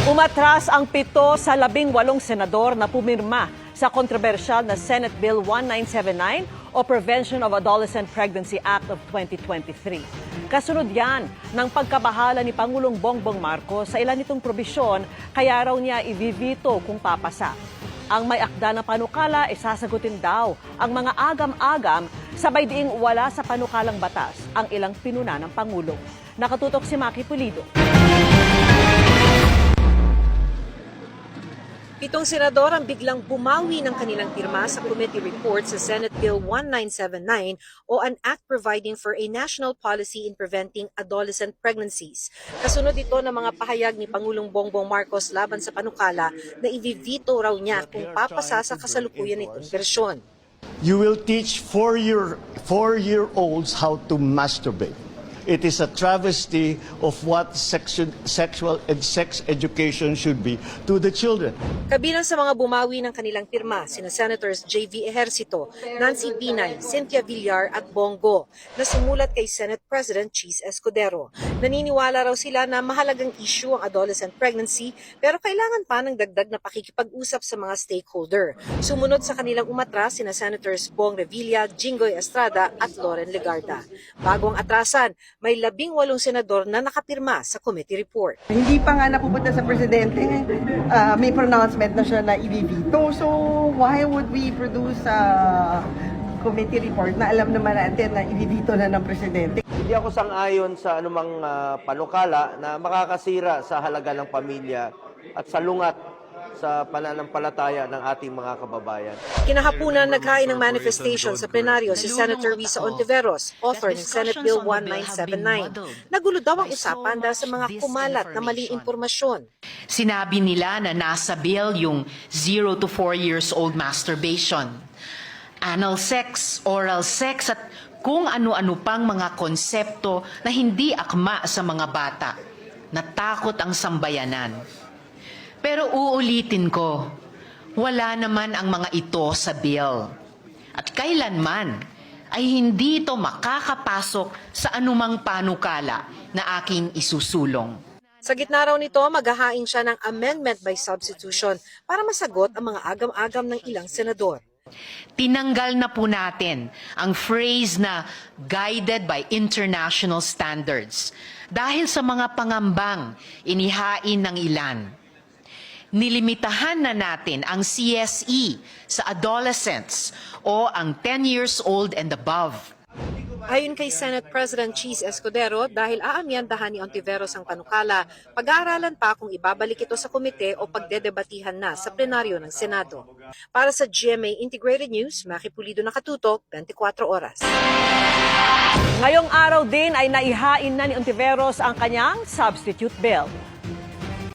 Umatras ang 7 sa 18 senador na pumirma sa kontrobersyal na Senate Bill 1979 o Prevention of Adolescent Pregnancy Act of 2023. Kasunod yan ng pagkabahala ni Pangulong Bongbong Marcos sa ilan nitong probisyon, kaya raw niya i-veto kung papasa. Ang may akda na panukala ay sasagutin daw ang mga agam-agam, sabay diing wala sa panukalang batas ang ilang pinuna ng Pangulo. Nakatutok si Maki Pulido. 7 senador ang biglang bumawi ng kanilang pirma sa committee report sa Senate Bill 1979 o an act providing for a national policy in preventing adolescent pregnancies. Kasunod ito ng mga pahayag ni Pangulong Bongbong Marcos laban sa panukala na i-veto raw niya kung papasa sa kasalukuyan nitong bersyon. You will teach four-year-olds how to masturbate. It is a travesty of what sexual and sex education should be to the children. Kabilang sa mga bumawi ng kanilang pirma, sina Senators J.V. Ejercito, Nancy Binay, Cynthia Villar at Bongo, na sumulat kay Senate President Cheese Escudero. Naniniwala raw sila na mahalagang issue ang adolescent pregnancy, pero kailangan pa ng dagdag na pakikipag-usap sa mga stakeholder. Sumunod sa kanilang umatras sina Senators Bong Revilla, Jinggoy Estrada at Loren Legarda. Bago ang atrasan, may 18 senador na nakapirma sa committee report. Hindi pa nga napupunta sa presidente, may pronouncement na siya na i-veto. So why would we produce a committee report na alam naman natin na i-veto na ng presidente? Hindi ako sang-ayon sa anumang panukala na makakasira sa halaga ng pamilya at sa lungat sa pananampalataya ng ating mga kababayan. Kinahapunan naghain ng manifestation sa plenaryo si Senator Risa Ontiveros, author ng Senate Bill 1979. Nagulo daw ang usapan dahil sa mga kumalat na maling impormasyon. Sinabi nila na nasa bill yung 0 to 4 years old masturbation, anal sex, oral sex at kung ano-ano pang mga konsepto na hindi akma sa mga bata. Natakot ang sambayanan. Pero uulitin ko, wala naman ang mga ito sa bill. At kailanman ay hindi ito makakapasok sa anumang panukala na aking isusulong. Sa gitna raw nito, maghahain siya ng amendment by substitution para masagot ang mga agam-agam ng ilang senador. Tinanggal na po natin ang phrase na guided by international standards dahil sa mga pangambang inihain ng ilan. Nilimitahan na natin ang CSE sa adolescents o ang 10 years old and above. Ayon kay Senate President Cheese Escudero, dahil aamyandahan ni Ontiveros ang panukala, pag-aaralan pa kung ibabalik ito sa komite o pagdedebatihan na sa plenaryo ng Senado. Para sa GMA Integrated News, Maki Pulido, nakatutok, 24 oras. Ngayong araw din ay naihain na ni Ontiveros ang kanyang substitute bill.